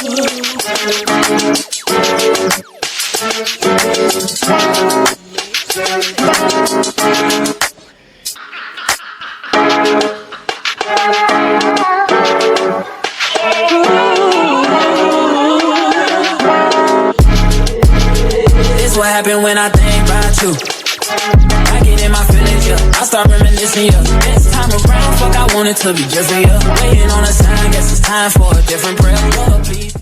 This what happened when I think about you. I get in my feelings, yeah. I start reminiscing, yeah. This time around, fuck, I want it to be different, yeah. Waiting on a sign, guess it's time for a different prayer, Lord, please.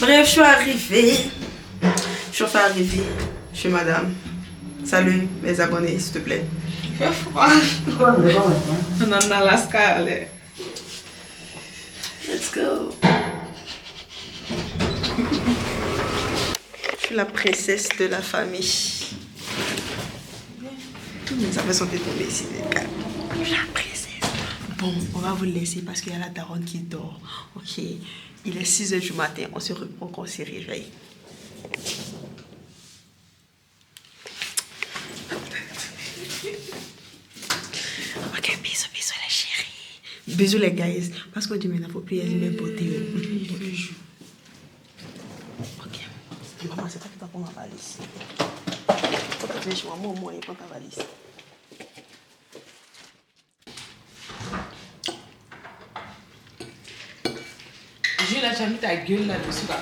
Bref, je suis arrivée. Je suis enfin arrivée chez madame. Salut mes abonnés, s'il te plaît. Il fait froid. On est en Alaska, allez. Let's go. Je suis la princesse de la famille. Toutes mes affaires sont tombées ici, les gars. Je suis la princesse. Bon, on va vous laisser parce qu'il y a la daronne qui dort. Ok, il est 6 h du matin. On se reprend quand on se réveille. Ok, bisous, bisous les chéris. Bisous les guys. Parce que du maintenant, il faut plus aimer mes beautés. Ok. Maman, c'est pas qui va prendre ma valise. Faut que tu viennes chez moi, moi, il prend ta valise. Jules, là, tu as mis ta gueule là-dessus, là.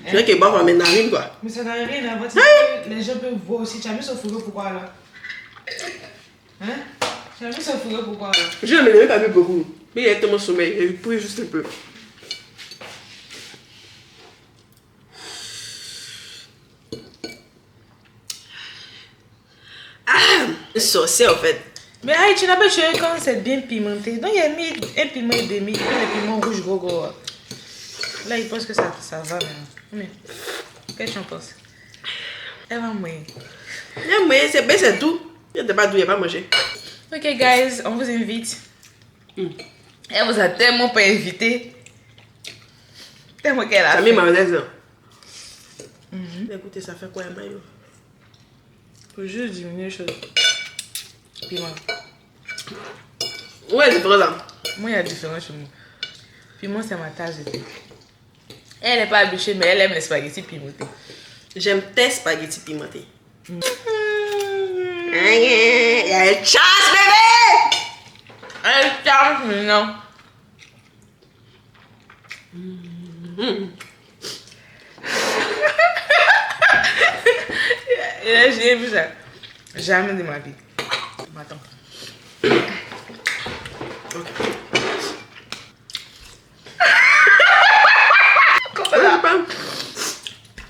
Tu vois qu'il boit mes narines, quoi. Mais ça n'a rien à voir. Les gens peuvent voir aussi. Tu as mis ce fourreau pourquoi, là? Hein? Tu as mis ce fourreau pourquoi, là? Je ne l'ai pas vu beaucoup. Mais il est tellement sommeil. Il pourrait juste un peu. Saucé en fait. Mais aïe, tu n'as pas tué quand c'est bien pimenté. Donc il a mis un piment et demi, puis le piment rouge gros. Là, il pense que ça va maintenant. Mais qu'est-ce que tu en penses? Elle va mourir. Mais c'est tout. Il n'y a pas d'où, il n'y a pas manger. Ok, guys, on vous invite. Elle vous a tellement pas invité. Tellement qu'elle a. Ça met mayonnaise. Écoutez, ça fait quoi, un maillot? Faut juste diminuer les choses. Piment. Ouais, c'est vrai là. Moi, il y a différents chez moi. Piment, c'est ma tasse de thé. Elle n'est pas habituée, mais elle aime les spaghettis pimentés. J'aime tes spaghettis pimentés. Il y a une chance, bébé! Elle charge, mais non. Et là, j'ai vu ça. Jamais de ma vie. Attends.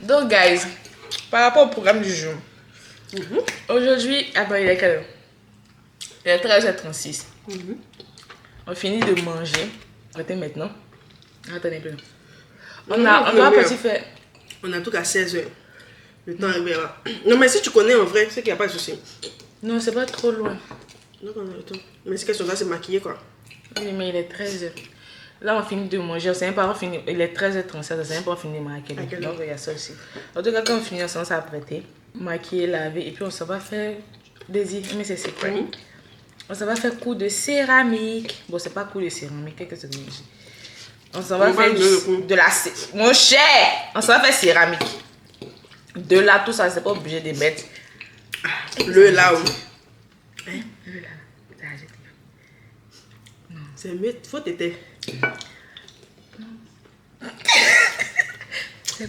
Donc, guys, par rapport au programme du jour, aujourd'hui, il est quelle heure? Il est 13h36. On finit de manger. Arrêtez maintenant. Attendez un peu. On a petit fait. On a tout qu'à 16 h. Le temps est bien là. Non, mais si tu connais en vrai, c'est qu'il n'y a pas de souci. Non, c'est pas trop loin. Donc on a le temps. Mais c'est question là, c'est maquillé quoi. Oui, mais il est 13h. Là, on finit de manger. On sait même pas finir. Il est 13h37. On sait même pas finir de maquiller. Donc, il y a ça aussi. En tout cas, quand on finit, on s'est apprêté. Maquiller, laver. Et puis, on s'en va faire des mais c'est secret. On s'en va faire cours de céramique. Bon, c'est pas cours de céramique. Qu'est-ce que c'est? On s'en va faire de la... Mon cher! On s'en va faire céramique. De là, tout ça, c'est pas obligé de mettre. Le là où. Hein? Le là. C'est mieux, faut t'aider.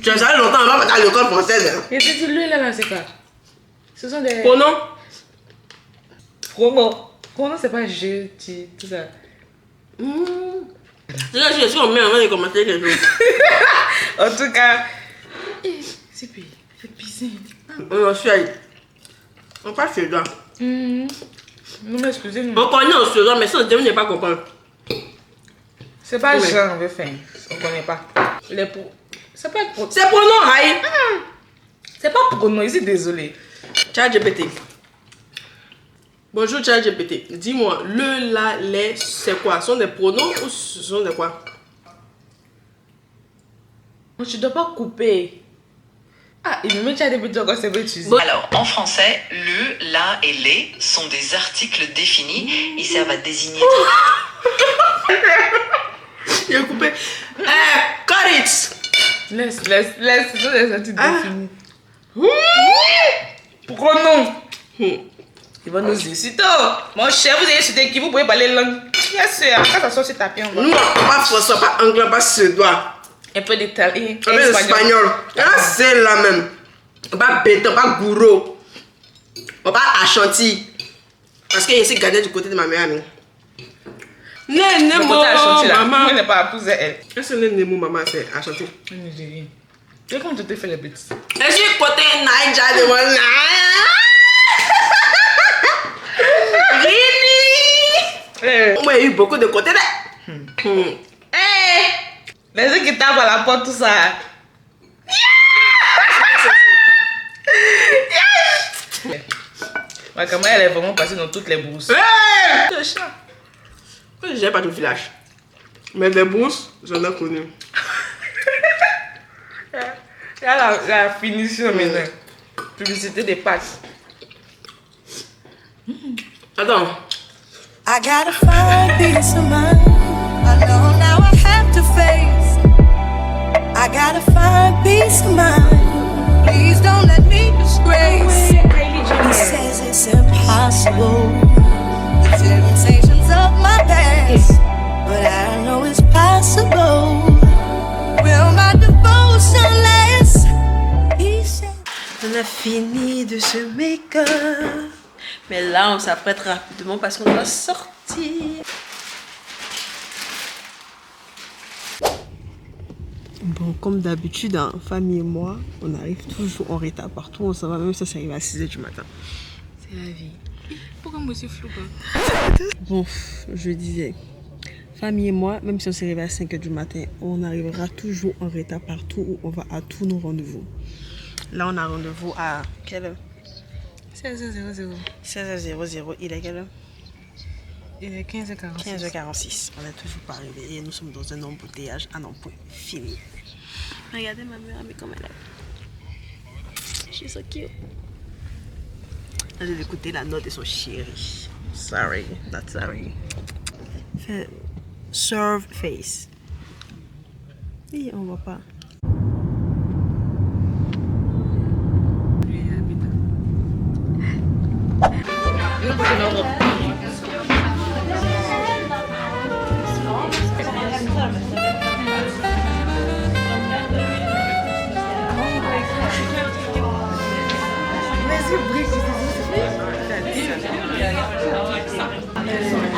Tu as ça longtemps avant dans l'école française. Et tu dis le là, c'est quoi? Ce sont des. Pronom? Pronom, c'est pas je, tu, tout ça. C'est là, je suis en main avant de commencer quelque chose. En tout cas. C'est puis. C'est piscine. On suis allé. On passe chez toi. Non, mais excusez-nous. On connaît en ce genre, mais ça, on n'est pas comprendre. C'est pas genre, on veut faire. On connaît pas. Les pro. C'est pas pro. C'est pronom, Haï. C'est pas pronom, ici, désolé. ChatGPT. Bonjour ChatGPT. Dis-moi, le, la, les, c'est quoi? Ce sont des pronoms ou ce sont des quoi? Tu dois pas couper. Ah, il me met ChatGPT encore, c'est pas utilisé. Alors, en français, le, la et les sont des articles définis. Ils servent à désigner... J'ai coupé. Cut it. Laisse. C'est tout les attitudes définies. Pourquoi non? Il va nous insulter. Mon cher, vous avez insulté qui? Vous pouvez parler langue. Bien sûr, quand ça sort sur tapis, on va. Non, pas français, pas anglais, pas suédois. Un peu d'italien. Un peu d'espagnol. C'est la même. Pas béton, pas gourou. Pas Ashanti. Parce que ici, gardé du côté de ma mère amie. Nemo, maman. Moi, je n'ai pas épousé elle. Est-ce que le Nemo, maman, c'est Ashanti? Je ne dis rien. Et comment tu te fais les bêtises? Est-ce que côté Naija de moi? Rini! Moi, il y a eu beaucoup de côtés là. Les gens qui tapent à la porte, tout ça. Ma caméra, elle est vraiment passée dans toutes les brousses. Le chat. Je n'ai pas de village. Mais des brousses, j'en ai connu. Il y a la finition maintenant. Publicité des pâtes. Attends. I gotta find peace of mind. I know now I have to face. I gotta find peace of mind. Please don't let me disgrace. He says it's impossible. The temptations of my past, but I know it's possible. Will my devotion last? He said. On a fini de se make-up. Mais là, on s'apprête rapidement parce qu'on va sortir. Bon, comme d'habitude, hein, famille et moi, on arrive toujours en retard partout. On s'en va, même si ça arrive à 6h du matin. C'est la vie. Pourquoi moi c'est flou quoi? Bon, je disais, famille et moi, même si on s'est réveillé à 5h du matin, on arrivera toujours en retard partout où on va à tous nos rendez-vous. Là, on a rendez-vous à quelle heure? 16h00. 16h00. Il est quelle heure? Il est 15h46. 15h46. On n'est toujours pas arrivé et nous sommes dans un embouteillage à n'en point fini. Regardez ma mère, mais comme elle est. She's so cute. J'ai écouté la note de son chéri. Sorry, not sorry. Fait serve face. Oui, on voit pas.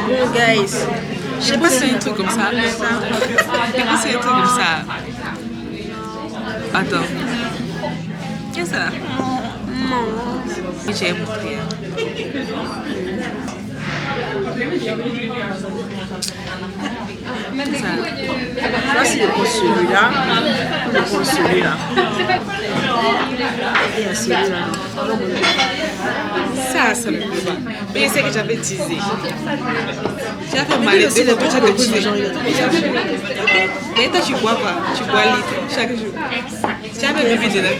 Bon, guys, Je sais pas si c'est un truc comme ça. Je sais pas si c'est un truc comme ça. Attends. Qu'est-ce que c'est là? J'ai montré. là, si je prends celui-là, je prends celui-là. Et à celui-là. Ça me plaît pas. Mais c'est que j'avais teasé. J'avais mal les deux fois, j'avais teasé. Mais toi, tu bois pas. Tu bois litre chaque jour. J'avais bébé dedans.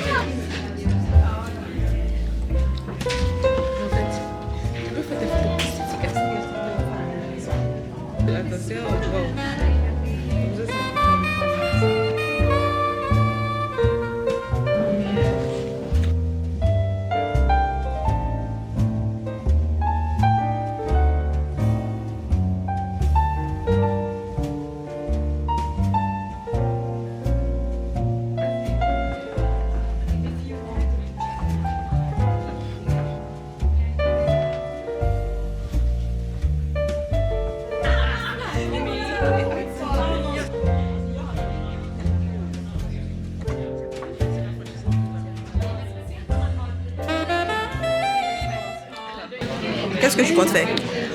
Qu'est-ce que tu comptes faire?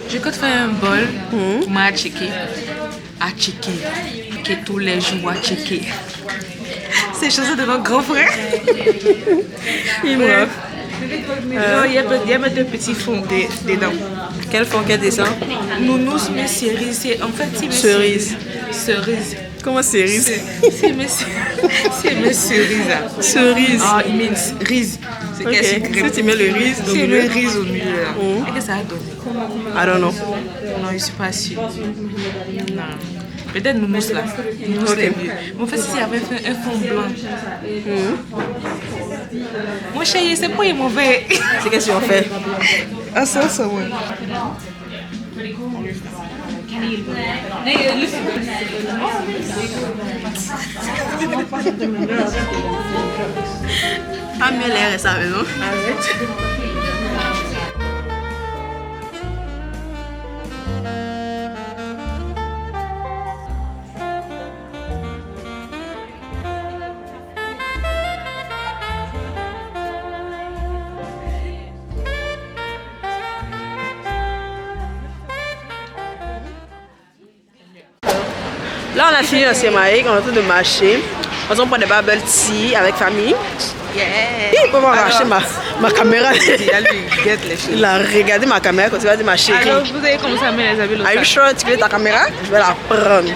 Je compte faire un bol pour moi à checker. Que tous les jours à checker. C'est chose de notre grand frère. Il me Il y a mes deux petits fonds dedans. Quel fond qu'elle descend? Nounous, mes cerises. En fait, c'est mes Cerise. Cerises. Comment cerise? C'est mes cerises. Cerise. Ah, il met riz. C'est Ok. qu'est-ce que Si tu mets le riz au c'est milieu. le riz au milieu. Qu'est-ce que ça a donné? I don't know. Non, je ne suis pas sûre. Non. Peut-être Noumous là. Noumous c'est mieux. Mais en fait, si avait fait un fond blanc. Mon chéri, c'est pas mauvais. C'est qu'est-ce qu'on fait? Ah, ça, ouais. Pas mieux l'air et ça, mais non? Arrête. Là, on a fini dans Sémaïque, on est en train de marcher. On prend des bubble tea avec famille. Yeah. Il peut m'avoir acheté ma caméra. Les Il a regardé ma caméra quand il va dire ma chérie. Alors, vous avez commencé à mettre les habits Are you sure tu veux ta caméra? Je vais la prendre.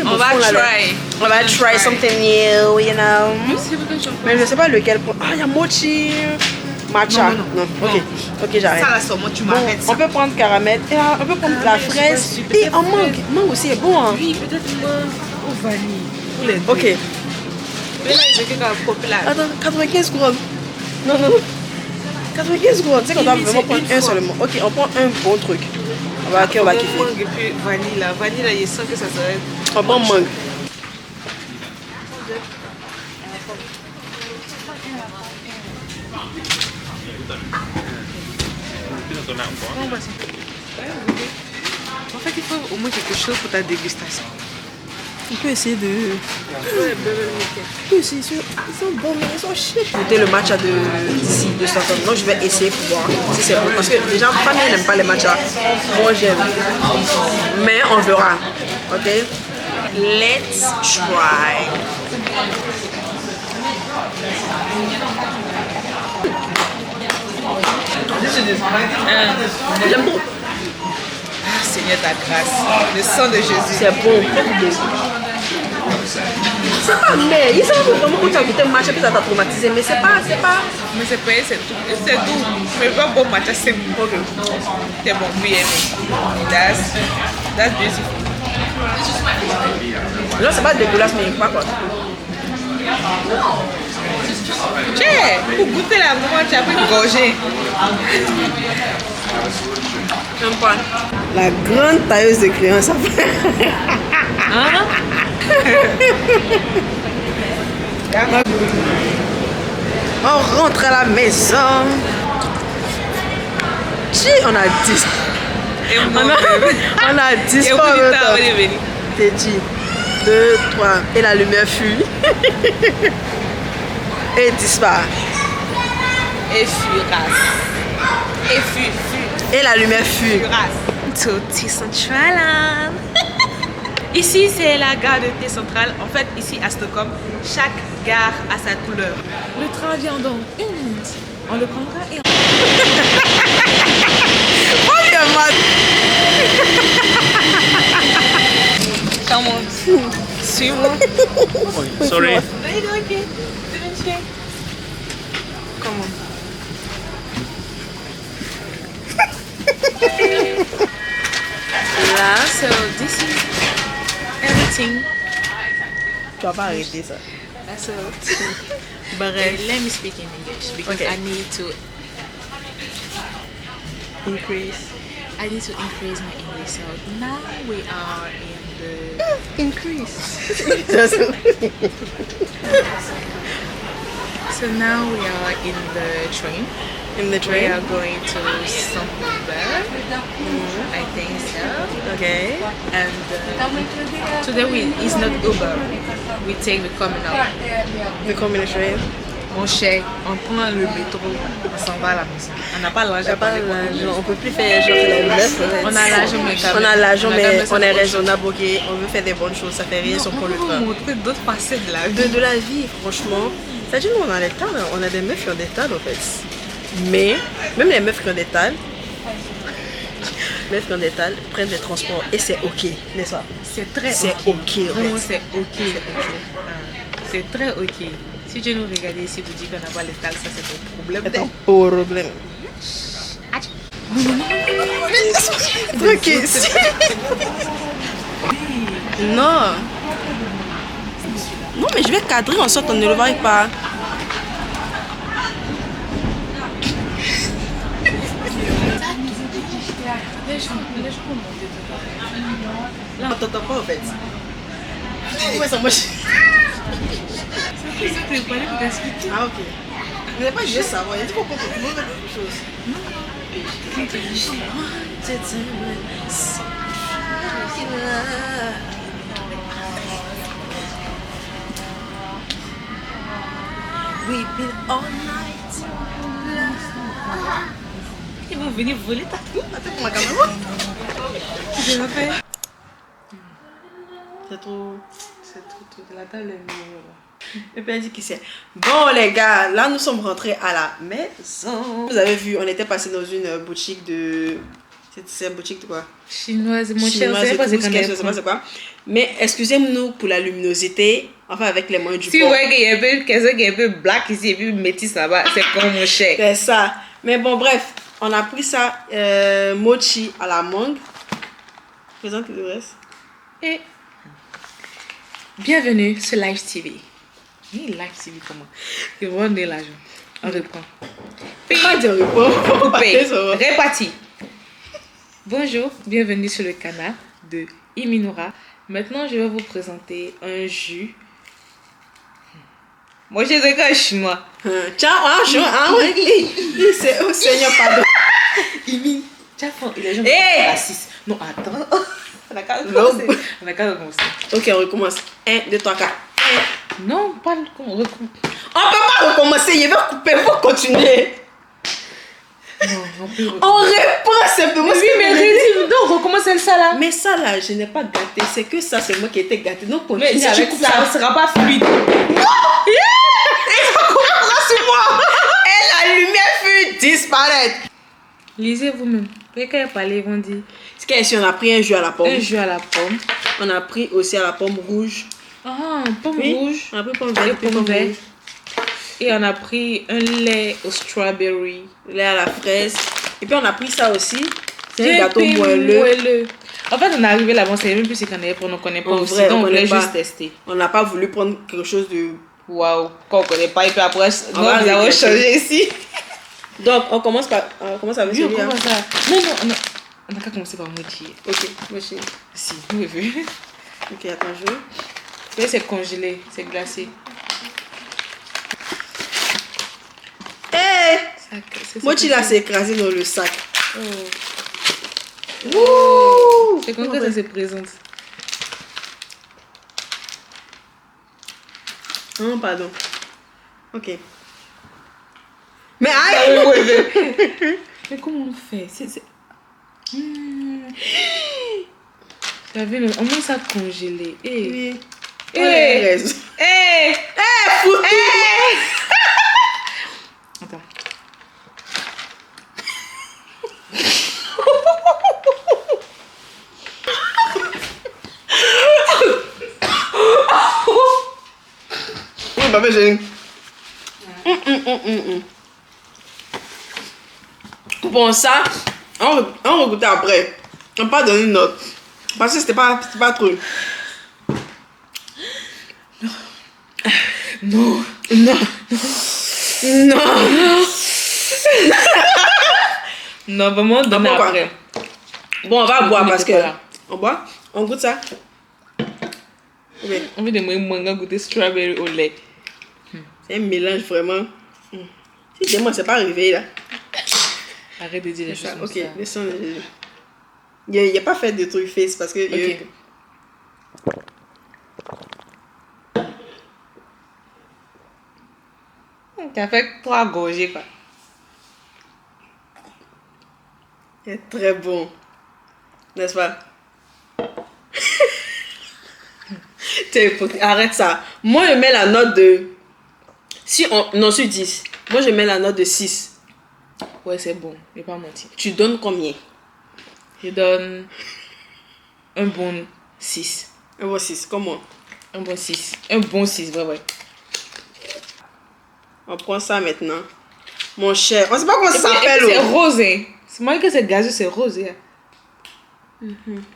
On va try. On va try something new, you know. Mais je sais pas lequel. Ah, il y a mochi. Matcha. Non. Ok, j'arrête. Ça, là, seulement, tu Bon, m'arrêtes. on peut prendre caramel. Et là, on peut prendre la fraise. Et en mangue. Mangue aussi est bon. Hein. Oui, peut-être mangue ou vanille. Pour les deux. Ok. Mais là, il veut quelque chose populaire. Attends, 95 couronnes. Non. 95 couronnes. Tu sais qu'on doit vraiment prendre un seulement. Ok, on prend un bon truc. On va kiffer. Mangue et puis vanille là. Vanille là, il sent que ça serait. On prend mangue. En fait, il faut au moins quelque chose pour ta dégustation. On peut essayer de... Oui, c'est sûr. Ils sont bons, mais ils sont chics. Goûter le matcha d'ici, de Stockholm. Donc, je vais essayer pour voir si c'est bon. Parce que les gens, famille n'aiment pas les matchas. Moi, j'aime. Mais on verra. Ok? Let's try. J'aime beaucoup. Seigneur ta grâce, le sang de Jésus. C'est bon. C'est pas mais ils sont vraiment quand tu as goûté le matcha puis ça t'a traumatisé. Mais c'est pas. Mais c'est pas, c'est tout. C'est doux. Mais pas bon matcha, c'est bon. C'est bon, oui, that's beautiful. Non, c'est pas dégueulasse, mais pas quoi. Tiens, pour goûter la maman, tu as pris une gorgée. J'aime pas. La grande tailleuse de crayon, ça fait. Hein? On rentre à la maison. On a 10. On a 10 Et au bout pas du en même temps, temps. on est venu. T'es dit 2, 3 et la lumière fuit. Et disparaît. Et furasse. Et fuit. Et la lumière fuit. Furasse. To T-Central. Ici, c'est la gare de T-Central. En fait, ici à Stockholm, chaque gare a sa couleur. Le train vient dans 1 minute. On le prendra et on... Oh, il y a mal. Come on. Suis-moi. Sorry. Okay. Come on. Là, so this is everything. Tu vas pas arrêter ça. So, Bref. let me speak in English because Okay. I need to Increase. increase my English. So now we are in the Increase. so now we are in the train. In the We train. are going to somewhere. I think so. Okay. And today it's not Uber. We take the communal. We come in the train. Mon cher, on prend le métro, on s'en va à la maison. On n'a pas l'argent. On a pas l'argent, on peut plus faire genre les meufs. On a l'argent, mais quand On a même. l'argent, On a mais quand même on est cette bonne raisonnable, ok. On veut faire des bonnes choses, ça fait rien si on prend le On peut train. montrer d'autres facettes de la vie. De la vie, franchement. C'est-à-dire, nous, on a des talents, on a des meufs qui ont des talents, en fait. Mais, même les meufs qui ont des talents, prennent des transports et c'est ok, n'est-ce pas? C'est très C'est ok. ok, en Vraiment, fait. c'est ok. C'est très ok. Si tu nous regardes ici, vous dites qu'on n'a pas les talents, ça c'est ton problème. C'est un problème. Ok, Non. Non, mais je vais cadrer en sorte qu'on ne le voie pas. Là, on t'entend pas en fait. Ouais, ça marche. Ah, ok. Je n'ai pas juste savoir. Il dit qu'on peut comprendre quelque chose. We've been all night. Ils vont venir voler ta coupe. Attends pour ma caméra. Je l'ai fait. C'est trop. C'est tout. La table est mieux. Le père dit qu'il sait. Bon les gars, là nous sommes rentrés à la maison. Vous avez vu, on était passé dans une boutique de... C'est une boutique de quoi? Chinoise. Mon cher, Chinoise c'est et pas tout, je sais pas c'est quoi. Mais excusez-nous pour la luminosité. Enfin avec les moyens du Si bord. vous voyez qu'il y a un peu, quelqu'un qui est un peu black ici et puis métis là-bas, c'est comme mon cher. C'est ça. Mais bon bref, on a pris ça mochi à la mangue. Présente le reste. Et bienvenue sur Live TV. Oui, Live TV comment? C'est vraiment de l'argent. On reprend. Pas de repos. Coupé. Réparti. Bonjour, bienvenue sur le canal de Iminora. Maintenant, je vais vous présenter un jus. Moi, je sais qu'un chinois. Ciao, c'est oh Seigneur, pardon. Imin. Les gens Hey! racistes. Non, attends. On a qu'à Non. recommencer. On a qu'à recommencer. Ok, on recommence. 1, 2, 3, 4. Non, pas le con. On peut pas recommencer, il va couper, faut continuer. Non, on peut recommencer. On reprend simplement. Oui, mais résume. Non, recommence ça là. Mais ça là, je n'ai pas gâté. C'est que ça, c'est moi qui étais gâté. Donc, Mais continue si tu avec coupes ça. ça, ne sera pas fluide. Sur moi. Et la lumière fut disparaître. Lisez vous-même. Quand ils parlent, ils vont dire Ce qu'il y a ici, on a pris un jus à la pomme. un jus à la pomme. On a pris aussi à la pomme rouge. Ah, pomme Oui, rouge. on a pris pomme Et verte, puis pomme pomme verte. rouge. Et on a pris un lait au strawberry. Lait à la fraise. Et puis on a pris ça aussi. C'est J'ai un gâteau pris moelleux. En fait, on est arrivé là-bas, on savait même plus ce qu'on avait pour, on ne connaît pas En aussi. vrai, Donc, on on voulait connaît pas. juste tester. On n'a pas voulu prendre quelque chose de... Waouh, quand on ne connaît pas, et puis après, On non, va nous avons regretter. changé ici. Donc, on commence avec Oui, on celui-là. commence ça. Non, on n'a qu'à commencer par moitié. Ok, merci. Si, vous avez vu. Ok, attends, je... Mais c'est congelé, c'est glacé. Hey! Mochi là, c'est écrasé dans le sac. Oh. C'est comme ça se présente. Oh, pardon. Ok. Mais aïe! Mais comment on fait? J'avais au moins ça congelé. Eh. Oui. Eh. On a raison. Eh. Foutu. Attends. Oui, bah, j'ai... Bon, ça, on regoute après. On pas donné une note. Parce que c'était pas trop. Non. Non. Non. Non, vraiment, donne boit quoi? après. Bon, on va boire On parce était que... pas là. On boit? On goûte ça? Oui. On veut de moi goûter strawberry au lait. C'est un mélange vraiment... Si demain, c'est pas arrivé là. Arrête de dire les choses Ça, comme ok, ça. laissons. Il n'y a pas fait de truc face parce que... Ok. T'as fait 3 gorgées quoi. Il est très bon. N'est-ce pas? T'es hypocrite. Arrête ça. Moi, je mets la note de... Si on... Non, sur 10. Moi, je mets la note de 6. Ouais, c'est bon, je vais pas mentir. Tu donnes combien? Je donne un bon 6. Un bon 6. Comment? Un bon 6. Un bon 6, ouais. On prend ça maintenant. Mon cher. On sait pas comment ça Et puis, s'appelle. c'est Oh. rosé. C'est moi que c'est gazeux, c'est rosé.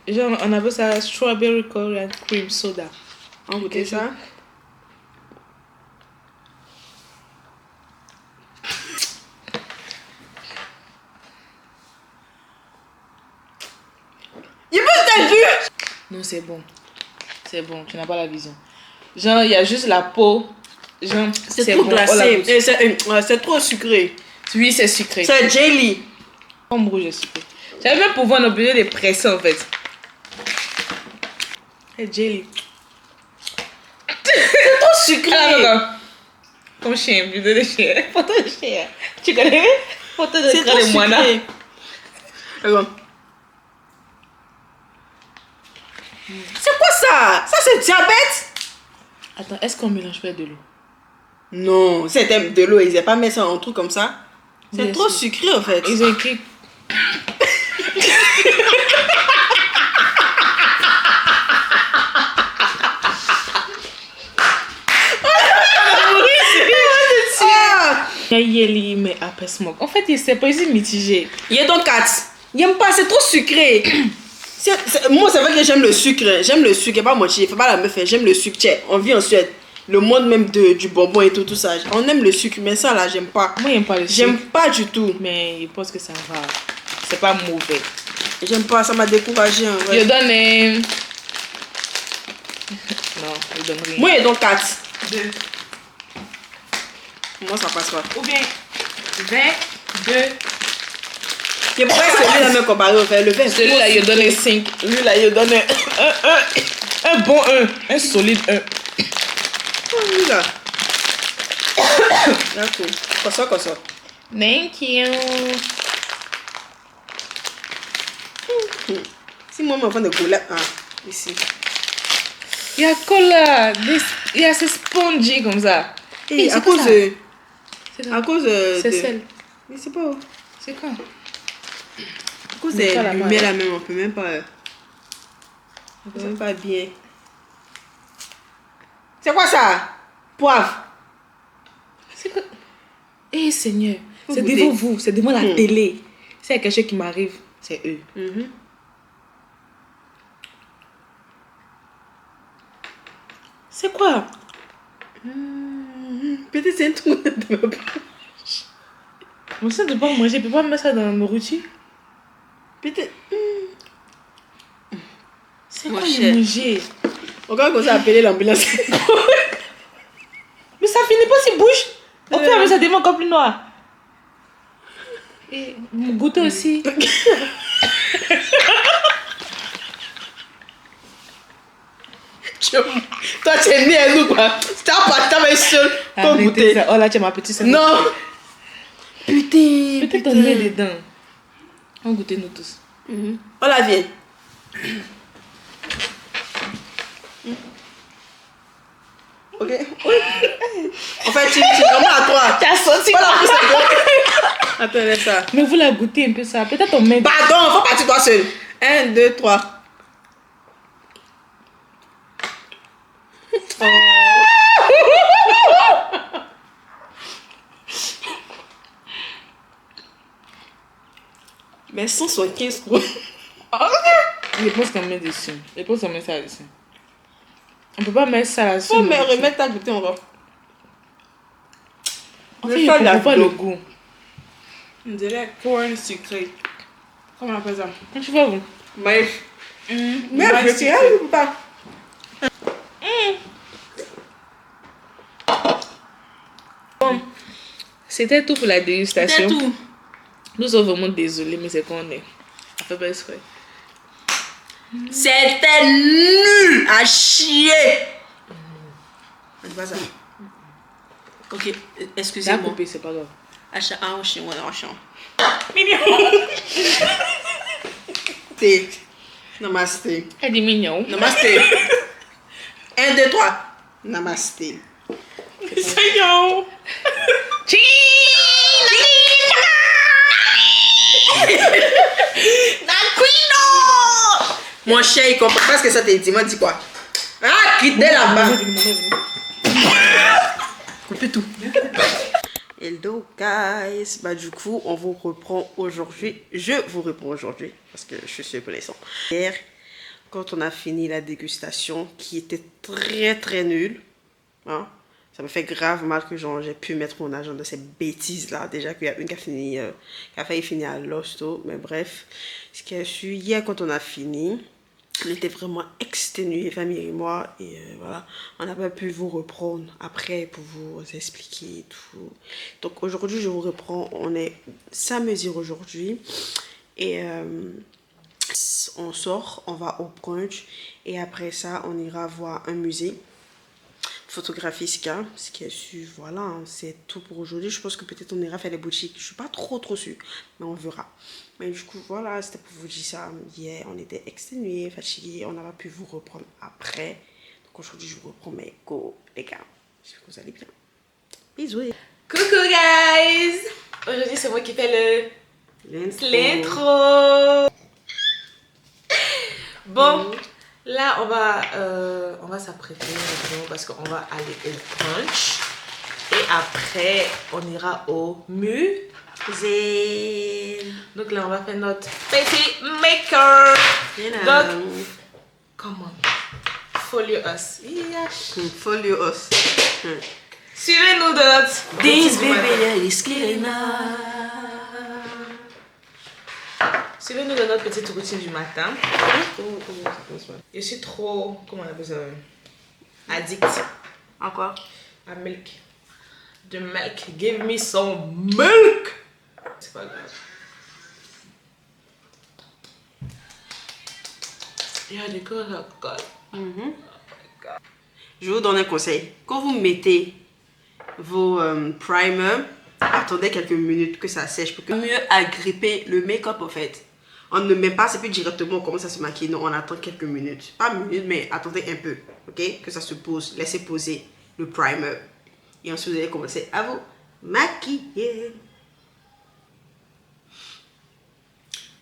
Genre, on appelle ça strawberry Korean cream soda. On goûte ça. Il peut être vu. Non, c'est bon. C'est bon, tu n'as pas la vision. Genre, il y a juste la peau. Genre, C'est trop bon. glacé. Oh, C'est trop sucré. oui, c'est sucré. C'est jelly. Comme rouge et sucré. J'avais même pouvoir en obligé de presser en fait. C'est jelly. C'est trop sucré. Alors, comme chien, vidéo de chien. Photo de chien. Tu connais? Photo de C'est trop de moine. sucré. Regarde. C'est quoi ça? Ça c'est diabète? Attends, est-ce qu'on mélange pas de l'eau? Non, c'était de l'eau. Ils n'avaient pas mis ça en truc comme ça. C'est Bien trop sûr. sucré en fait. Ils ont écrit. Ah! Yeli, mais après smoke. En fait, c'est pas ici mitigé. Il est donc 4. J'aime pas, c'est trop sucré. Moi, c'est vrai que j'aime le sucre. J'aime le sucre, pas mentir. Faut pas la me faire. J'aime le sucre. Tiens, on vit en Suède. Le monde même du bonbon et tout ça. On aime le sucre, mais ça là, j'aime pas. Moi, j'aime pas le sucre. J'aime pas du tout. Mais je pense que ça va. C'est pas mauvais. J'aime pas, ça m'a découragé. Hein, ouais. Je donne un... Non, je donne rien. Moi, il est donc 4. 2. Moi, ça passe pas. Ou bien 20, 2. Et pourquoi celui-là me comparé au vin? Le vin, c'est Celui-là, trop je donne un 5. Lui-là, je donne un bon 1. Un solide 1. sucré, là. D'accord. Comme ça. Thank you. Si moi, je me fais de couleur, ici. Il y a quoi là? Il y a ces spongy comme ça. Et c'est à quoi cause ça? de. C'est À cause de. C'est celle. Mais c'est pas. À C'est quoi? cause Mais pas de la l'humain marque. là même, on peut même pas. On peut même pas bien. C'est quoi ça? Poivre. C'est quoi? Eh Seigneur, Faut c'est goûter. devant vous, c'est devant la télé. C'est quelque chose qui m'arrive, c'est eux. C'est quoi? Peut-être c'est un truc de ma bouche. On sait de pas manger, je peux pas mettre ça dans la nourriture. Peut-être. C'est Mon quoi cher. le manger? Regarde comment ça a appelé l'ambulance. Mais ça finit pas si bouche. Au fait, mais ça devient encore plus noir. Et mon goûter aussi. Toi, tu es né à nous, quoi. T'avais seul pour Arrêtez goûter. ça. Oh là, tu es ma petite sœur. Non. Putain. Peut-être on met dedans. On goûter nous tous. On la vient. Ok. Oui. En fait, tu vraiment à toi. Tu as senti Voilà, quoi? pousse à toi. Attends, laisse ça. Mais vous la goûtez un peu ça. Peut-être on met. Pardon, faut partir toi seul. 1, 2, 3. Mais 175 trop. Je pense qu'on met dessus. Je pense qu'on met ça dessus. On peut pas mettre ça là-dessus. Faut me remettre ta goûter encore. En Mais fait, pas je la comprends pas le goût. goût. On dirait corn sucré. Comment on appelle ça? Comment tu vois vous? Maïs. Mais Mais je sais pas. Bon, c'était tout pour la dégustation. C'est tout. Nous sommes vraiment désolés, mais c'est qu'on est. Ça fait pas exprès. C'était nul à chier. C'est pas ça. Ok, Ça a excusez-moi. coupé, c'est pas grave. Un chien, ouais, un chien. Mignon. Thé. Namasté. Elle dit mignon. Namasté. 1, 2, 3. Namasté. Mignon. Mon chien, il comprend pas ce que ça t'a dit. Moi, dis quoi? Ah, quittez là-bas. Coupez tout. Hello guys, bah du coup on vous reprend aujourd'hui, je vous reprends aujourd'hui parce que je suis connaissant. Hier, quand on a fini la dégustation qui était très nulle, hein, ça me fait grave mal que j'ai pu mettre mon argent dans ces bêtises là. Déjà qu'il y a une qui a failli finir à l'hosto, mais bref, ce qui a su hier quand on a fini. On était vraiment exténués, famille et moi, et voilà, on n'a pas pu vous reprendre après pour vous expliquer tout. Donc aujourd'hui, je vous reprends, on est samedi aujourd'hui, et on sort, on va au brunch, et après ça, on ira voir un musée, photographie Ska, ce qui est su, voilà, hein, c'est tout pour aujourd'hui. Je pense que peut-être on ira faire les boutiques, je suis pas trop sûre, mais on verra. Mais du coup, voilà, c'était pour vous dire ça. Hier, on était exténués, fatigués, on n'a pas pu vous reprendre après. Donc aujourd'hui, je vous reprends mes go, les gars. J'espère que vous allez bien. Bisous. Coucou guys! Aujourd'hui, c'est moi qui fais l'intro. Bon, là, on va s'apprêter parce qu'on va aller au brunch. Et après, on ira au musée. Donc là, on va faire notre petit make-up. Donc, comment? Follow us. Yes. Follow us. Suivez-nous de notre This baby is clean. Suivez-nous de notre petite routine du matin. Je suis trop, comment on appelle ça? Addict. Encore? À milk. The milk. Give me some milk. C'est pas grave. Il y a des choses à God. Oh my God. Je vous donne un conseil. Quand vous mettez vos primers, attendez quelques minutes que ça sèche pour que mieux agripper le make-up en fait. On ne met pas, c'est plus directement on commence à se maquiller. Non, on attend quelques minutes. Pas minutes, mais attendez un peu. Ok? Que ça se pose. Laissez poser le primer. Et ensuite, vous allez commencer à vous maquiller.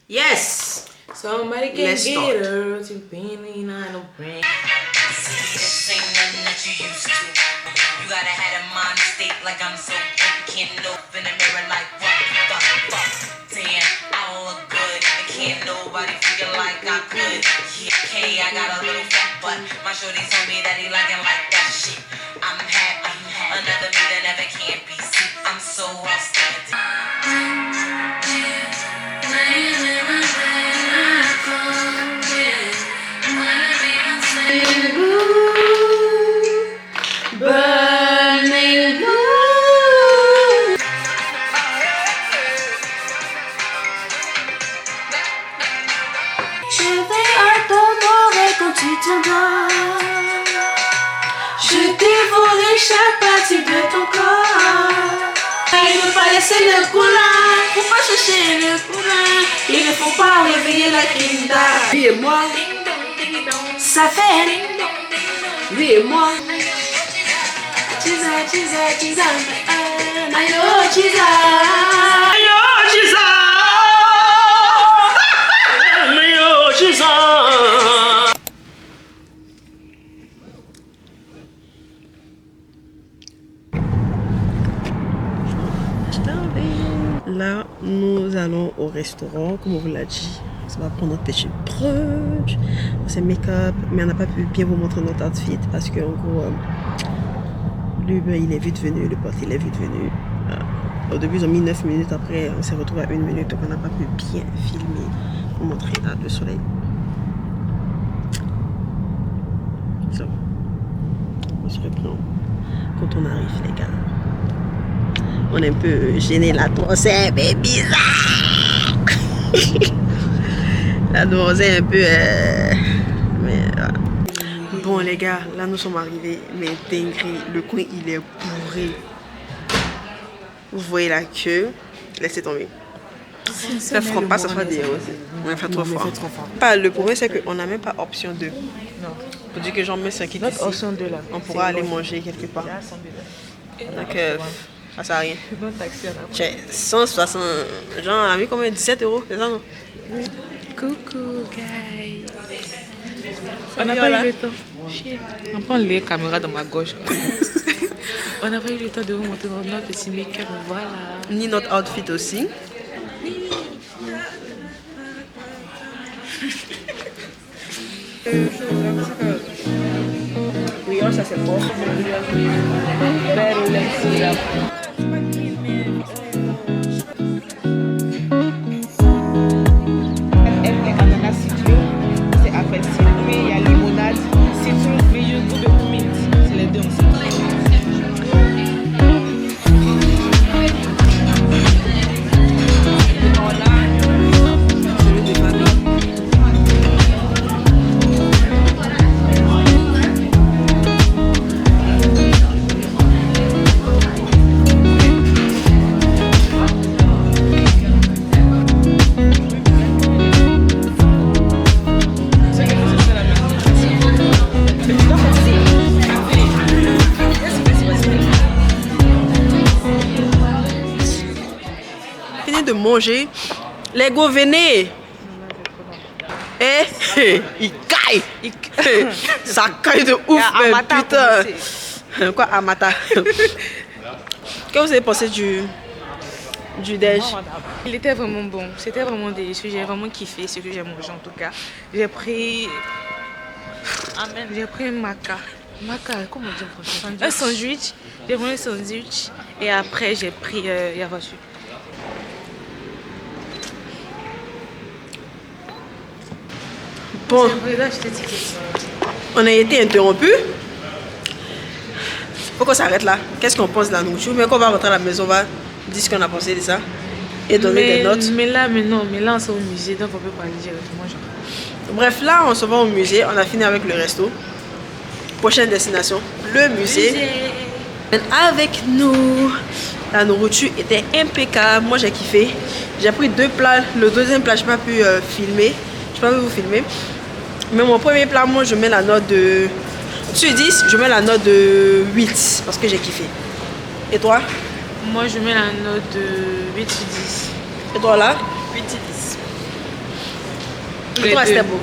Yes! Somebody can Let's get start. her to being on a brain. This ain't nothing that you used to. You gotta have a mind state like I'm so good. Can't look in the mirror like what the fuck. Damn, I don't look good. And can't nobody feel like I could. Yeah, okay, I got a little fat butt. My shorty told me that he like that shit. I'm happy. Another me that never can be seen. I'm so outstanding. Burning blue. Je vais adorer quand tu t'endors. Je dévorerai chaque partie de ton corps. Il ne faut pas laisser le coulin, faut pas chercher le coulin. Il ne faut pas réveiller la grinda. Lui et moi, Ça fait lui et moi. Chiza, chiza, chiza, ayo, chiza. Là, nous allons au restaurant, comme on vous l'a dit. Ça va prendre notre petit brunch. C'est make-up, mais on n'a pas pu bien vous montrer notre outfit parce que en gros, lui, il est vite venu, le pote, il est vite venu. Au début, ils ont mis 9 minutes, après, on s'est retrouvé à 1 minute, donc on n'a pas pu bien filmer pour montrer là, le soleil. So, on se reprend quand on arrive, les gars. On est un peu gêné là, c'est un peu bizarre. La dose est un peu... mais voilà. Bon les gars, là nous sommes arrivés, mais dinguerie, le coin il est bourré. Vous voyez la queue, laissez tomber. Ça ne fera pas, ça sera des aussi. On va faire 3 fois. Pas, le problème c'est qu'on n'a même pas option 2. Non. Faut dire que j'en mets 5 ici. Notre option 2 là. On pourra aller manger quelque part. Donc, ça sert à rien. J'ai 160, genre, on a mis combien? 17 €, c'est ça non? Coucou guys. On n'a pas eu le temps. Chier. On prend les caméras dans ma gauche. On n'a pas eu le temps de vous montrer notre petit make-up. Voilà. Ni notre outfit aussi. Oui, ça c'est fort. C'est après citron, il y a limonade, citron, mais goût de mint. C'est les deux ensemble. De manger. Les go, venez. Il caille. Ça caille de ouf, putain. Quoi, Amata? Qu'est-ce que vous avez pensé du déj? Il était vraiment bon. C'était vraiment délicieux. J'ai vraiment kiffé ce que j'ai mangé en tout cas. J'ai pris... J'ai pris un maca. Maca, comment dire en français? Un sandwich. J'ai pris un sandwich. Et après, j'ai pris... Yavachu. Bon, on a été interrompu. Faut qu'on s'arrête là. Qu'est-ce qu'on pense de la nourriture? Mais quand on va rentrer à la maison, on va dire ce qu'on a pensé de ça et donner des notes. Mais là, on s'est au musée, donc on peut parler directement. Bref, là, on se va au musée. On a fini avec le resto. Prochaine destination, le musée. Avec nous, la nourriture était impeccable. Moi, j'ai kiffé. J'ai pris 2 plats. Le deuxième plat, je n'ai pas pu filmer. Je n'ai pas pu vous filmer. Mais mon premier plat, moi, je mets la note de... Sur 10, je mets la note de 8 parce que j'ai kiffé. Et toi? Moi, je mets la note de 8 sur 10. Et toi, là? 8 sur 10. Et toi, c'était beau?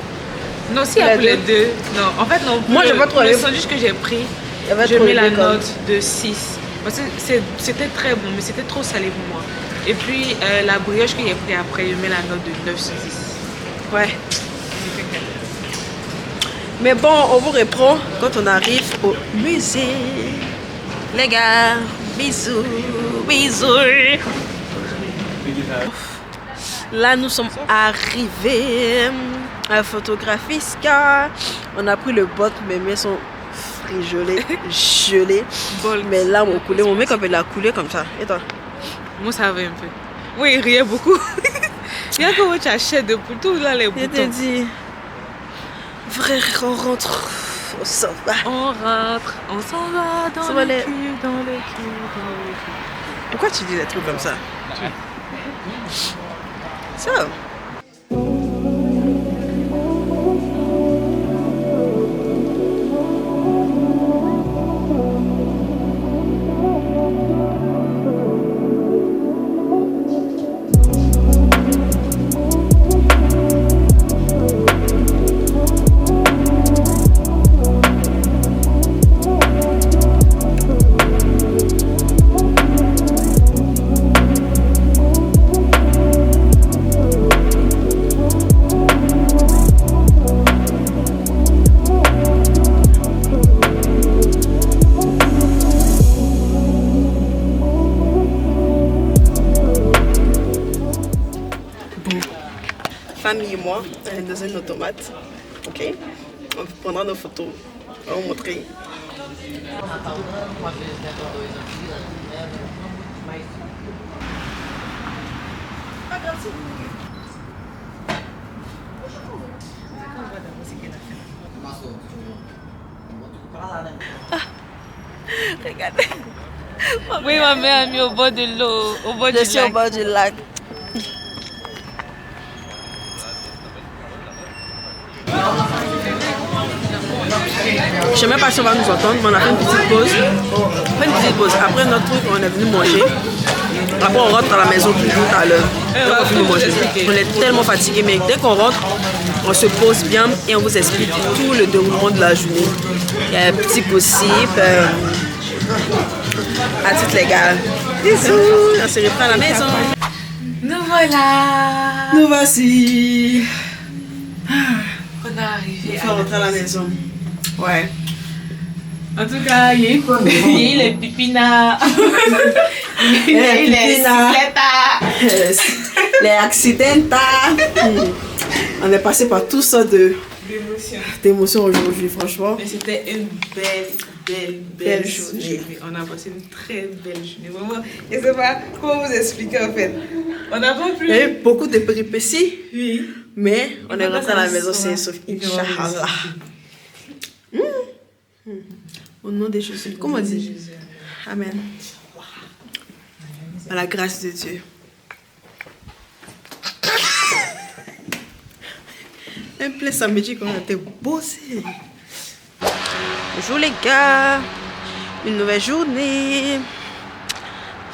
Non, si, pour les deux. Non, en fait, non. Moi, j'ai pas trop aimé. Le sandwich que j'ai pris, je mets la note de 6. Parce que c'était très bon, mais c'était trop salé pour moi. Et puis, la brioche que j'ai pris après, je mets la note de 9 sur 10. Ouais. Mais bon, on vous reprend quand on arrive au musée. Les gars, bisous, bisous. Là, nous sommes arrivés à la photographie car on a pris le bot, mes mains sont gelées, gelées. Mais là, mon make-up il a coulé comme ça. Et toi? Moi, ça va un peu. Oui, il riait beaucoup. Regarde comment tu achètes de tout là, les boutons. Je t'ai dit, frère, on rentre, on s'en va. On rentre, on s'en va dans le cul, dans le cul, dans le cul. Pourquoi tu dis des trucs comme ça? Ça. Famille et moi, elle est dans un automate. Ok, on prendra nos photos. On va vous montrer. Regardez. Oui, ma mère a mis au bord de l'eau, au bord du lac. Je suis au bord du lac. Je sais même pas si on va nous entendre, mais on a fait une petite pause. Après notre truc, on est venu manger. Après, on rentre à la maison toujours à l'heure. Donc, on finit de manger. On est tellement fatigué, mais dès qu'on rentre, on se pose bien et on vous explique tout le déroulement de la journée. Il y a un petit gossip à toutes les gars. Bisous, on se reprend à la maison. Nous voilà. Nous voici. On est arrivé. Il faut rentrer à la maison. Ouais. En tout cas, il y a eu les pipinas. Il y a eu les cyclettes. Les accidents. On est passé par tout ça d'émotions aujourd'hui, franchement. Mais c'était une belle journée. On a passé une très belle journée. Vraiment, je ne sais pas comment vous expliquer en fait. On n'a pas pu. Il y a eu beaucoup de péripéties, Oui. mais on est rentré à la maison, c'est sauf Inch'Allah. Au nom de Jésus. Comment on dit? Amen. À la grâce de Dieu. Un plein samedi qu'on a été bossé. Bonjour les gars. Une nouvelle journée.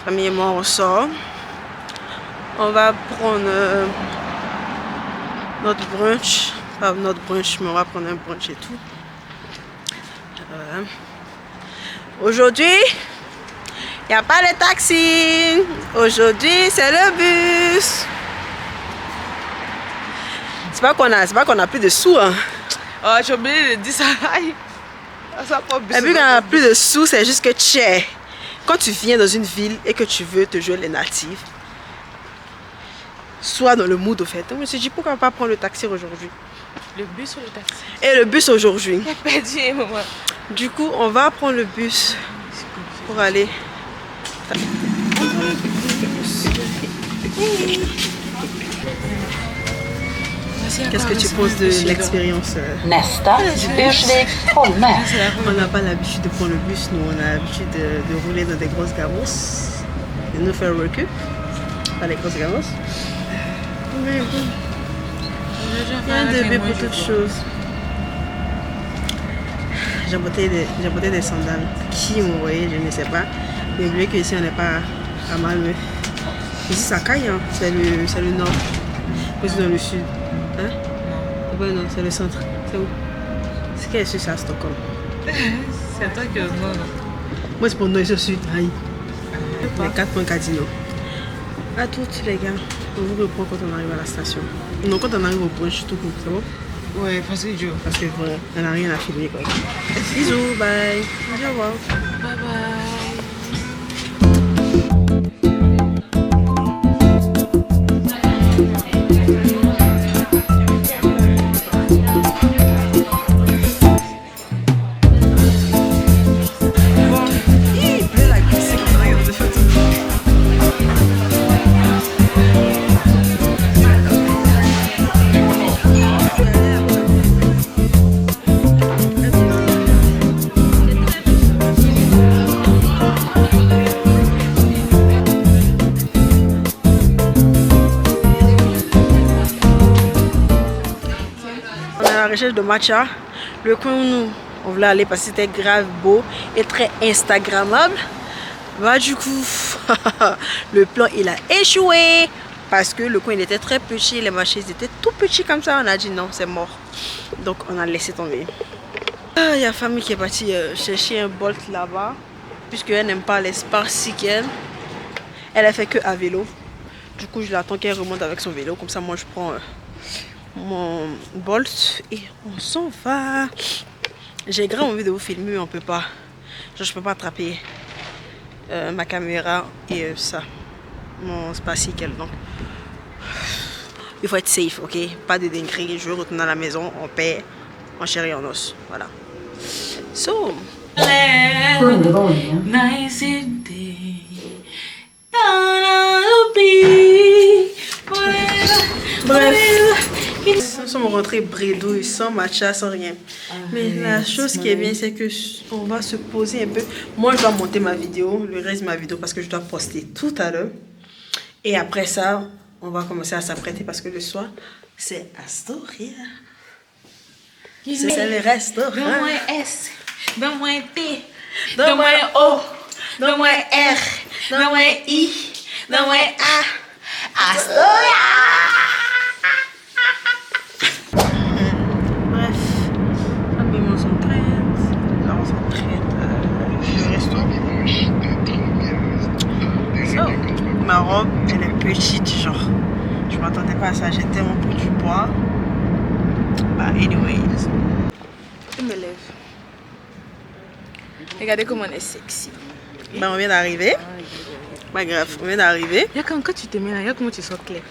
Famille et moi on sort. On va prendre notre brunch. Pas notre brunch, mais on va prendre un brunch et tout. Voilà. Aujourd'hui, il n'y a pas de taxi. Aujourd'hui, c'est le bus. C'est pas qu'on a plus de sous. Hein. Oh, j'ai oublié de dire ça. Et puis quand on a plus de sous, c'est juste que cher. Quand tu viens dans une ville et que tu veux te jouer les natifs, sois dans le mood au fait. Donc, je me suis dit pourquoi pas prendre le taxi aujourd'hui. Le bus ou le taxi? Et le bus aujourd'hui. J'ai perdu un moment. Du coup, on va prendre le bus pour aller. Qu'est-ce que tu penses de l'expérience? Nästa Ursvik Holme. On n'a pas l'habitude de prendre le bus, nous on a l'habitude de rouler dans des grosses gamos, de nous faire recul, pas les grosses gamos. Mais bon, rien de bien pour toutes choses. J'ai porté des sandales qui m'ont envoyé, je ne sais pas. Mais vu qu'ici on n'est pas à Malmö. Ici ça caille, hein. C'est le nord. Aussi dans le sud. Hein? Non, c'est le centre. C'est où? C'est quel est-ce que c'est à Stockholm? C'est à toi que non. Moi c'est pour nous, je suis aïe. Les 4 points cardinaux. À toutes les gars, on vous reprend quand on arrive à la station. Non, quand on arrive au brunch, tout court, c'est bon? Ouais, parce que Joe. Parce que voilà, on n'a rien à filmer quoi. Bisous, bye. Au revoir. Bye bye. Recherche de matcha, le coin où nous on voulait aller parce que c'était grave beau et très instagrammable. Bah du coup le plan il a échoué parce que le coin il était très petit, les marchés étaient tout petits comme ça. On a dit non, c'est mort, donc on a laissé tomber. Il y a famille qui est partie chercher un Bolt là-bas puisqu'elle n'aime pas l'espace cycle. Elle a fait que à vélo, du coup je l'attends qu'elle remonte avec son vélo, comme ça moi je prends mon Bolt et on s'en va. J'ai grave envie de vous filmer mais on peut pas. Genre, je peux pas attraper ma caméra et ça, mon spacycle, donc il faut être safe, ok? Pas de dinguerie, je retourne à la maison, on paie en chair et en os, voilà. So Nice day. Don't be bref, nous sommes rentrés bredouille, sans matcha, sans rien. Mais la chose qui est bien, c'est que on va se poser un peu. Moi, je dois monter ma vidéo, le reste de ma vidéo, parce que je dois poster tout à l'heure. Et après ça, on va commencer à s'apprêter parce que le soir, c'est Astoria. C'est le restaurant. Donne-moi S, donne-moi T, Donne-moi O, donne-moi R, donne-moi I, Non, ouais, Astoria. Bref, habillement sont prêtes. Là, on sont prêtes le resto. So, ma robe, elle est petite, genre. Je m'attendais pas à ça. J'ai tellement pris du poids. Bah, anyways. Je me lève. Regardez comment on est sexy. Bah, on vient d'arriver. Pas grave, on vient d'arriver. Regarde quand tu te mets là, regarde comment tu sors clair.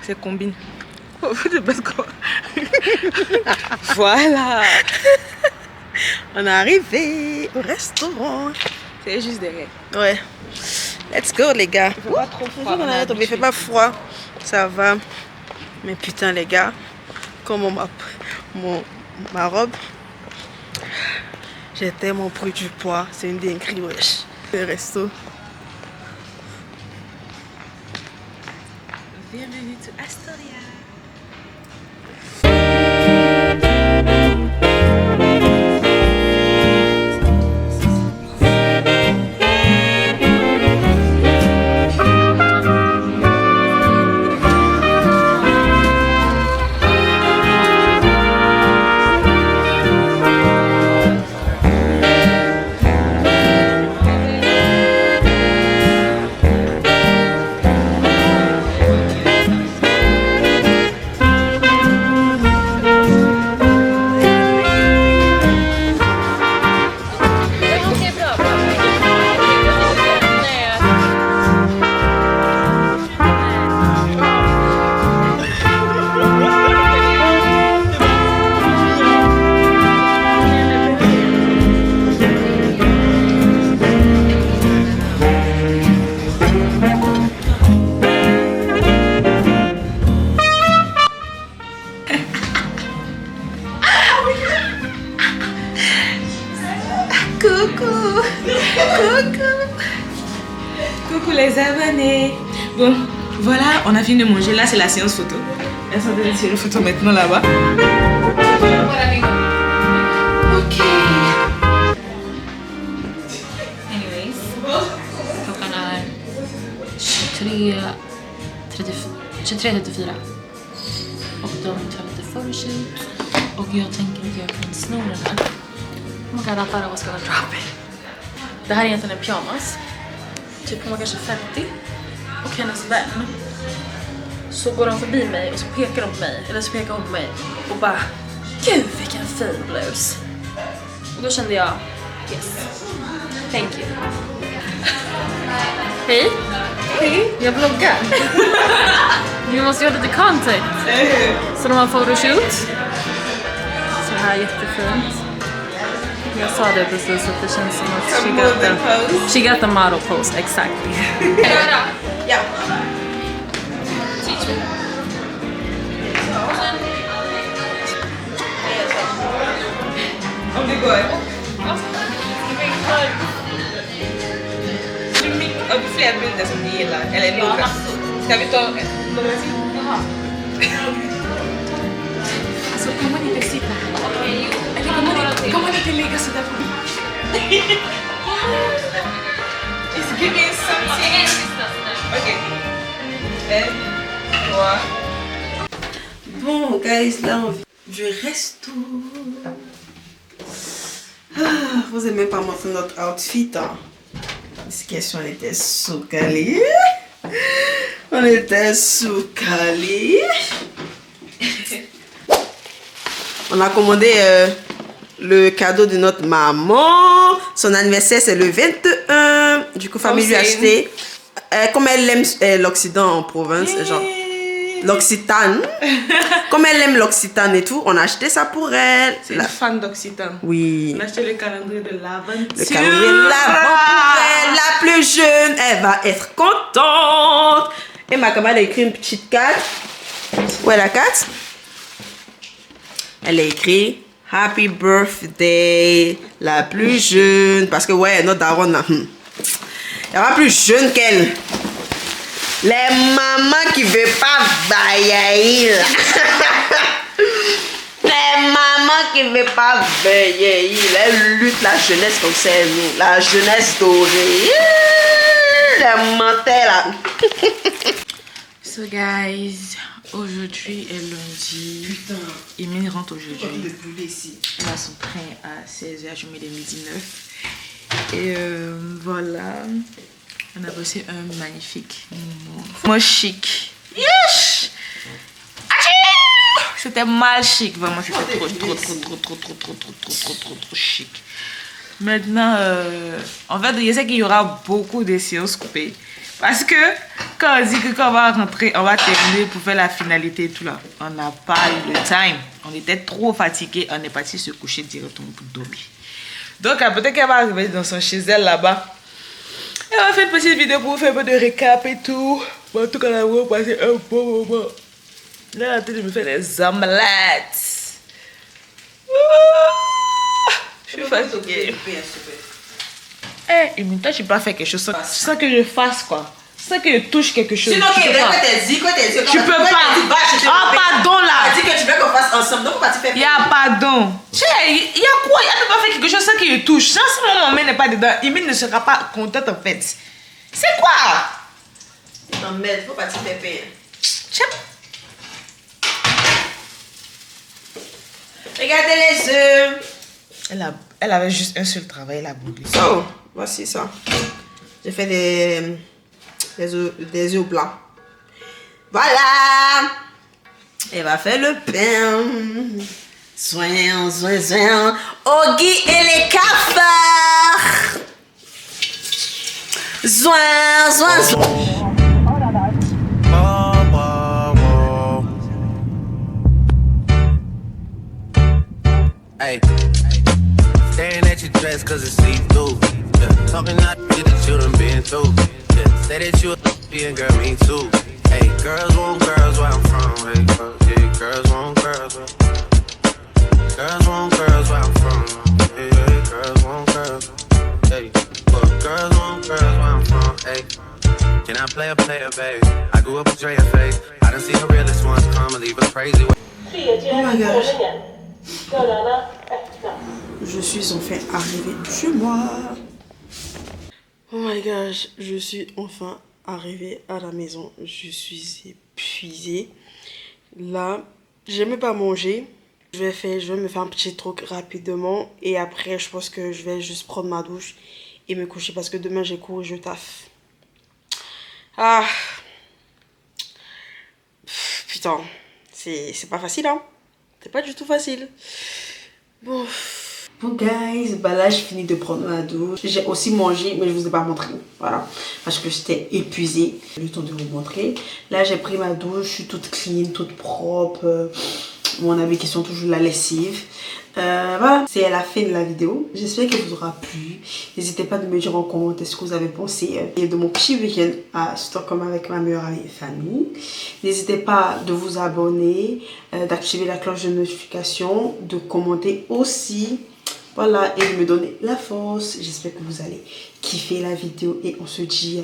C'est combine. Oh, de base quoi. Voilà. On est arrivé au restaurant. C'est juste derrière. Ouais. Let's go, les gars. Il fait pas trop froid. Il fait pas froid. Ça va. Mais putain, les gars, comment ma robe, j'ai tellement pris du poids. C'est une dinguerie, wesh. Le resto. Bienvenue to Astoria. Coucou les abonnés. Bon, voilà, on a fini de manger. Là, c'est la séance photo. Elles sont en train de tirer une photo maintenant là-bas. Ok. Anyways, klockan är 23:34 och de tar lite photoshoot och jag tänker att jag kan sno den här. Oh my god, I thought I was gonna drop it. Det här är egentligen en pyjamas. Typ hon var kanske 50 och hennes vän. Så går de förbi mig och så pekar de på mig, eller så pekar hon på mig och bara gud vilken fin blus. Och då kände jag yes, thank you. Hej. Hej. Jag vloggar. Vi måste göra lite content. Så de har photoshoot. Så här jättefint. Jag sa det precis att det känns som att she got the model pose, exactly. Ja. Teach me. Om det går. Har du fler bilder som ni gillar? Eller några? Ska vi ta några till? Jaha. Alltså kan man inte sitta här? Okej, eller kan man inte ligga sådär på It's giving something. Ok. 1, 2. Bon, guys, là, on vient du resto. Ah, vous n'avez même pas montré notre outfit. Hein. Cette question, on était sous-calés. On était sous-calés. On a commandé le cadeau de notre maman. Son anniversaire, c'est le 21. Du coup, famille lui a acheté. Comme elle aime l'Occident en province, genre l'Occitane. Comme elle aime l'Occitane et tout, on a acheté ça pour elle. C'est une fan d'Occitane. Oui. On a acheté le calendrier de l'aventure. Le calendrier de l'Avent pour elle, la plus jeune. Elle va être contente. Et ma camarade a écrit une petite carte. Où est la carte? Elle a écrit Happy Birthday, la plus jeune. Parce que, ouais, notre daronne, elle va plus jeune qu'elle. Les mamans qui ne veulent pas bailler. Les mamans qui ne veulent pas veiller. Elles luttent la jeunesse comme c'est nous. La jeunesse dorée. Les menteurs là. So guys, aujourd'hui est lundi. Putain. Emile rentre aujourd'hui. Elle a son train à 16h, je mets les midi 9. Et voilà. On a passé un magnifique moment. Moi chic. Yes! C'était mal chic, vraiment. C'était trop chic. Maintenant, en fait, je sais qu'il y aura beaucoup de séances coupées. Parce que quand on dit que quand on va rentrer, on va terminer pour faire la finalité et tout là, on n'a pas eu le time. On était trop fatigués, on est parti se coucher directement pour dormir. Donc peut-être qu'elle va arriver dans son chez elle là-bas. Elle va faire une petite vidéo pour vous faire un peu de récap et tout. Bon, en tout cas, là, on va passer un bon moment. Là, elle est en train de me faire des omelettes. Je suis fatiguée. Eh, toi, tu peux pas faire quelque chose sans que je fasse quoi. Sans que je touche quelque chose. Sinon, tu peux pas. Tu peux pas. Ah, pardon là. Tu as dit que tu veux qu'on fasse ensemble, donc pourquoi tu fais pas? Il y a pardon. Il y a quoi? Il ne peut pas faire quelque chose sans que je touche. Sans si mon maman n'est pas dedans, Emile ne sera pas contente en fait. C'est quoi? T'emmerdes, faut pas te faire peur. Regardez les œufs. Elle avait juste un seul travail, elle a brûlé. Oh, voici ça. J'ai fait des œufs blancs. Voilà. Elle va faire le pain. Soin, soin, soin. Oggy et les cafards. Soin, soin, soin. Hey, staring at your dress cause it's see-through. Yeah, talking out that you done been through. Yeah, say that you a and girl, me too. Hey, girls want girls where I'm from. Hey, yeah, girls want girls. Girls want girls where I'm from. Hey, yeah, girls want girls. Hey, well, girls want girls where I'm from. Hey, can I play a player, babe? I grew up with Dre and Faith. I done seen the realest ones come and leave a crazy way. Oh my gosh. Je suis enfin arrivée chez moi. Oh my gosh, je suis enfin arrivée à la maison. Je suis épuisée. Là, j'aime pas manger. Je vais me faire un petit truc rapidement. Et après, je pense que je vais juste prendre ma douche et me coucher. Parce que demain, j'ai cours et je taffe. Ah. Putain. C'est pas facile, hein. C'est pas du tout facile. Bon guys, bah là j'ai fini de prendre ma douche. J'ai aussi mangé, mais je vous ai pas montré. Voilà, parce que j'étais épuisée. J'ai eu le temps de vous montrer. Là j'ai pris ma douche, je suis toute clean, toute propre. Mon habit qui sont toujours la lessive. Voilà, c'est la fin de la vidéo. J'espère qu'elle vous aura plu. N'hésitez pas de me dire en commentaire ce que vous avez pensé de mon petit week-end à Stockholm avec ma meilleure amie et famille. N'hésitez pas de vous abonner, d'activer la cloche de notification, de commenter aussi. Voilà, et de me donner la force. J'espère que vous allez kiffer la vidéo et on se dit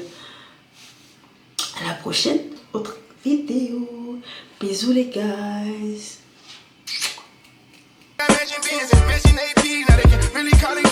à la prochaine autre vidéo. Bisous les guys. Imagine being, imagine AP, now they can really call it